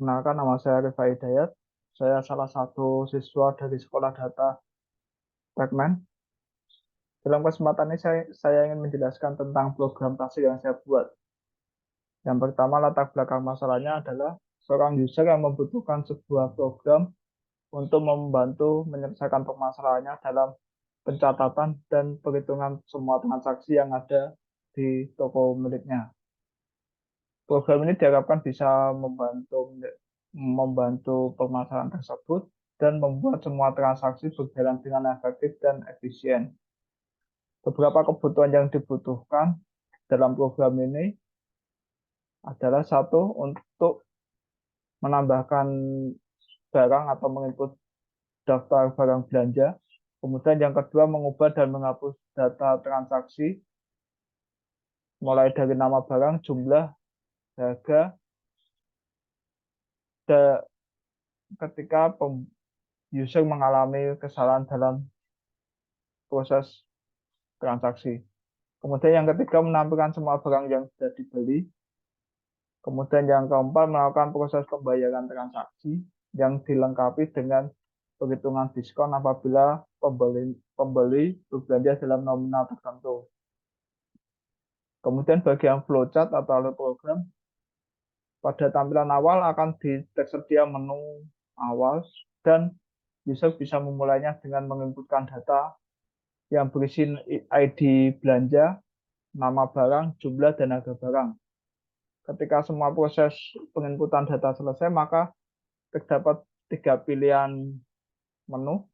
Perkenalkan, nama saya Rifa Hidayat. Saya salah satu siswa dari Sekolah Data Fragment. Dalam kesempatan ini saya ingin menjelaskan tentang program tasik yang saya buat. Yang pertama, latar belakang masalahnya adalah seorang user yang membutuhkan sebuah program untuk membantu menyelesaikan permasalahannya dalam pencatatan dan perhitungan semua transaksi yang ada di toko miliknya. Program ini diharapkan bisa membantu permasalahan tersebut dan membuat semua transaksi berjalan dengan efektif dan efisien. Beberapa kebutuhan yang dibutuhkan dalam program ini adalah satu, untuk menambahkan barang atau menginput daftar barang belanja. Kemudian yang kedua, mengubah dan menghapus data transaksi mulai dari nama barang, jumlah, harga, ketika user mengalami kesalahan dalam proses transaksi. Kemudian yang ketiga, menampilkan semua barang yang sudah dibeli. Kemudian yang keempat, melakukan proses pembayaran transaksi yang dilengkapi dengan perhitungan diskon apabila pembeli berbelanja dalam nominal tertentu. Kemudian bagian flowchart atau alur program, pada tampilan awal akan tersedia menu awal dan user bisa memulainya dengan menginputkan data yang berisi ID belanja, nama barang, jumlah, dan harga barang. Ketika semua proses penginputan data selesai, maka terdapat tiga pilihan menu,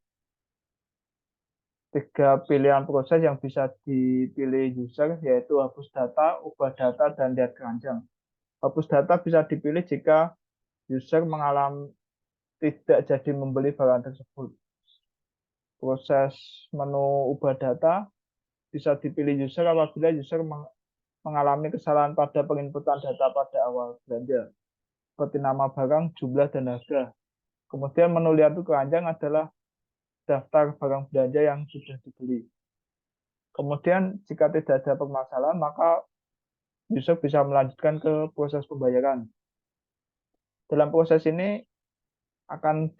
tiga pilihan proses yang bisa dipilih user, yaitu hapus data, ubah data, dan lihat keranjang. Hapus data bisa dipilih jika user mengalami tidak jadi membeli barang tersebut. Proses menu ubah data bisa dipilih user apabila user mengalami kesalahan pada penginputan data pada awal belanja, seperti nama barang, jumlah, dan harga. Kemudian menu lihat keranjang adalah daftar barang belanja yang sudah dibeli. Kemudian jika tidak ada permasalahan, maka user bisa melanjutkan ke proses pembayaran. Dalam proses ini akan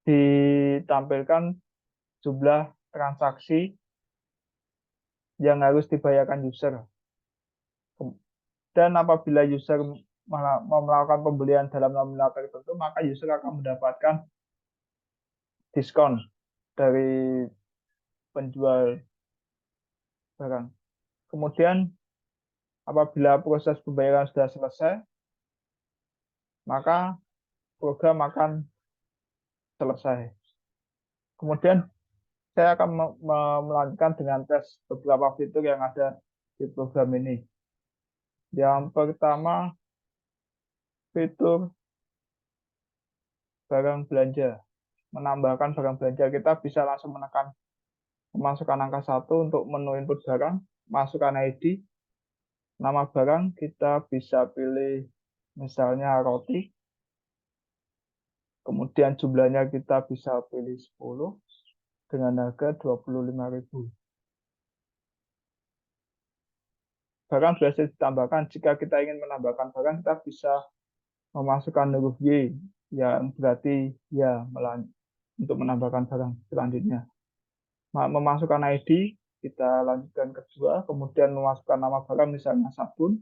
ditampilkan jumlah transaksi yang harus dibayarkan user. Dan apabila user mau melakukan pembelian dalam nominal tertentu, maka user akan mendapatkan diskon dari penjual barang. Kemudian apabila proses pembayaran sudah selesai, maka program akan selesai. Kemudian saya akan melanjutkan dengan tes beberapa fitur yang ada di program ini. Yang pertama, fitur barang belanja. Menambahkan barang belanja, kita bisa langsung memasukkan angka 1 untuk menu input barang, masukkan ID, nama barang, kita bisa pilih misalnya roti, kemudian jumlahnya kita bisa pilih 10 dengan harga 25.000. Barang berhasil ditambahkan. Jika kita ingin menambahkan barang, kita bisa memasukkan huruf Y, yang berarti ya untuk menambahkan barang selanjutnya. Memasukkan ID, kita lanjutkan kedua, kemudian memasukkan nama barang, misalnya sabun.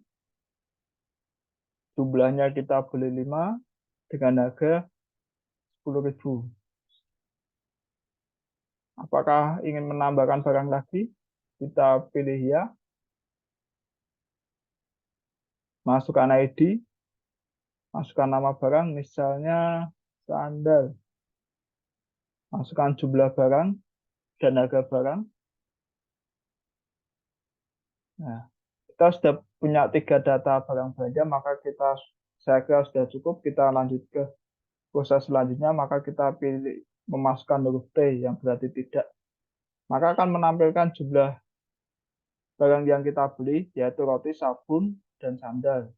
Jumlahnya kita beli 5 dengan harga 10.000. Apakah ingin menambahkan barang lagi? Kita pilih ya. Masukkan ID, masukkan nama barang, misalnya sandal. Masukkan jumlah barang dan harga barang. Nah, kita sudah punya 3 data barang belanja, maka saya kira sudah cukup. Kita lanjut ke proses selanjutnya, maka kita pilih memasukkan huruf T yang berarti tidak. Maka akan menampilkan jumlah barang yang kita beli, yaitu roti, sabun, dan sandal.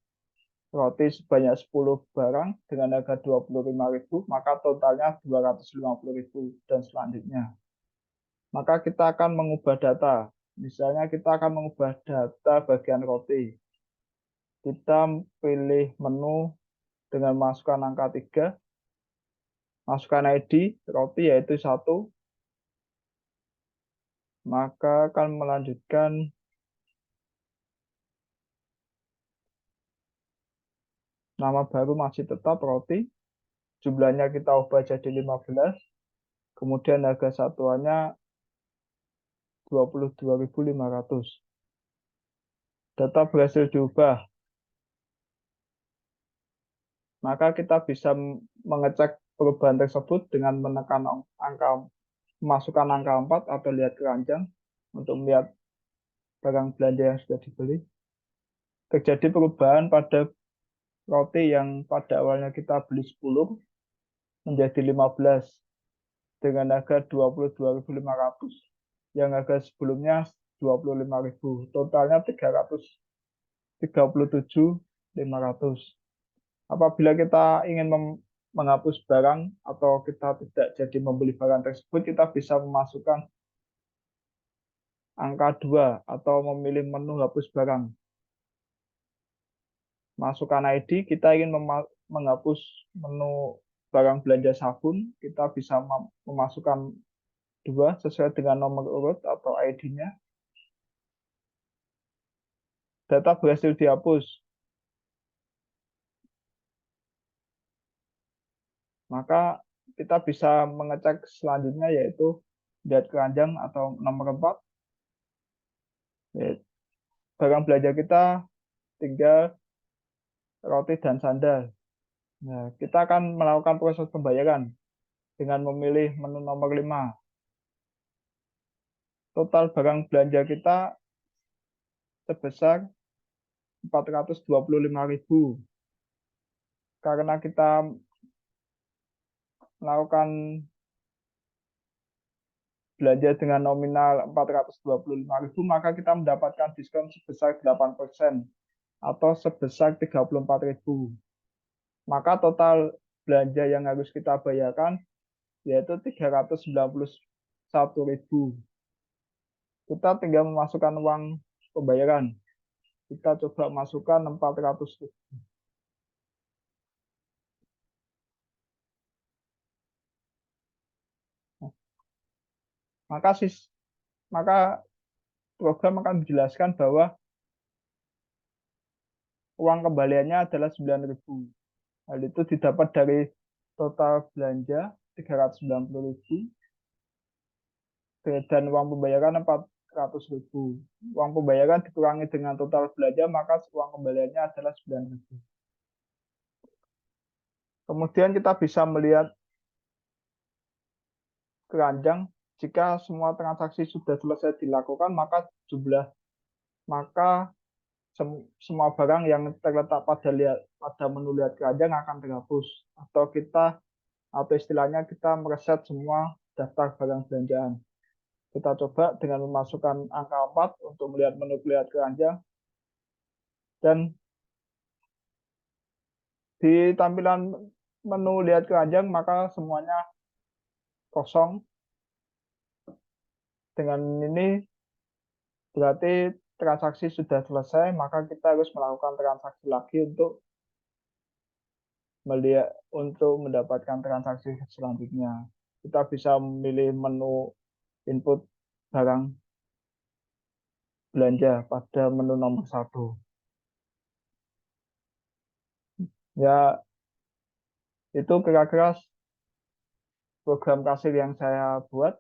Roti sebanyak 10 barang dengan harga 25.000, maka totalnya 250.000 dan selanjutnya. Maka kita akan mengubah data. Misalnya kita akan mengubah data bagian roti. kita pilih menu dengan masukkan angka 3, masukkan ID roti yaitu 1, maka akan melanjutkan nama baru masih tetap roti, jumlahnya kita ubah jadi 15, kemudian harga satuannya 22.500. Data berhasil diubah. Maka kita bisa mengecek perubahan tersebut dengan menekan angka, masukkan angka 4 atau lihat keranjang untuk melihat barang belanja yang sudah dibeli. Terjadi perubahan pada roti yang pada awalnya kita beli 10 menjadi 15 dengan harga 22.500. Yang harga sebelumnya 25.000. Totalnya 337.500. Apabila kita ingin menghapus barang atau kita tidak jadi membeli barang tersebut, kita bisa memasukkan angka 2 atau memilih menu hapus barang. Masukkan ID, kita ingin menghapus menu barang belanja sabun, kita bisa memasukkan 2 sesuai dengan nomor urut atau ID-nya. Data berhasil dihapus. Maka kita bisa mengecek selanjutnya yaitu lihat keranjang atau nomor 4. Barang belanja kita tinggal roti dan sandal. Nah, kita akan melakukan proses pembayaran dengan memilih menu nomor 5. Total barang belanja kita sebesar 425.000. Karena kita melakukan belanja dengan nominal 425.000, maka kita mendapatkan diskon sebesar 8% atau sebesar 34.000. Maka total belanja yang harus kita bayarkan yaitu 391.000. Kita tinggal memasukkan uang pembayaran. Kita coba masukkan 400.000. Maka program akan menjelaskan bahwa uang kembaliannya adalah 9.000. Hal itu didapat dari total belanja 390.000 dan uang pembayaran 400.000. Uang pembayaran dikurangi dengan total belanja, maka uang kembaliannya adalah 9.000. Kemudian kita bisa melihat keranjang. Jika semua transaksi sudah selesai dilakukan, maka semua barang yang terletak pada menu lihat keranjang akan terhapus, atau istilahnya kita mereset semua daftar barang belanjaan. Kita coba dengan memasukkan angka 4 untuk melihat menu lihat keranjang, dan di tampilan menu lihat keranjang maka semuanya kosong. Dengan ini berarti transaksi sudah selesai, maka kita harus melakukan transaksi lagi untuk mendapatkan transaksi selanjutnya. Kita bisa memilih menu input barang belanja pada menu nomor 1. Ya, itu kira-kira program kasir yang saya buat.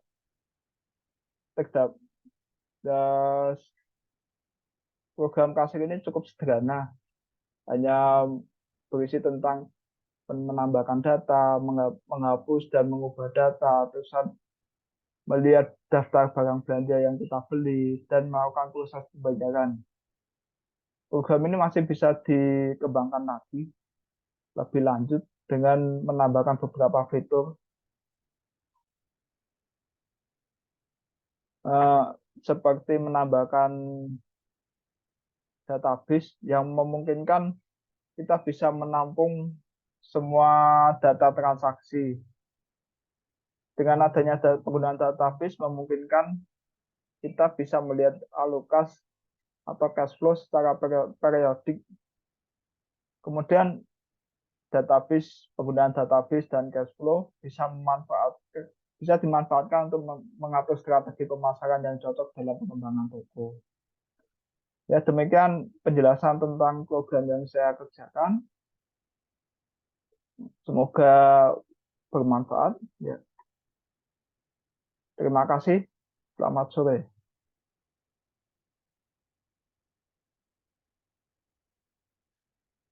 Program kasir ini cukup sederhana, hanya berisi tentang menambahkan data, menghapus dan mengubah data, terus melihat daftar barang belanja yang kita beli, dan melakukan proses pembayaran. Program ini masih bisa dikembangkan lagi lebih lanjut dengan menambahkan beberapa fitur seperti menambahkan database yang memungkinkan kita bisa menampung semua data transaksi. Dengan adanya penggunaan database memungkinkan kita bisa melihat alokasi atau cash flow secara periodik Kemudian penggunaan database dan cash flow bisa dimanfaatkan untuk mengatur strategi pemasaran yang cocok dalam pengembangan toko. Ya, demikian penjelasan tentang program yang saya kerjakan. Semoga bermanfaat. Ya. Terima kasih. Selamat sore.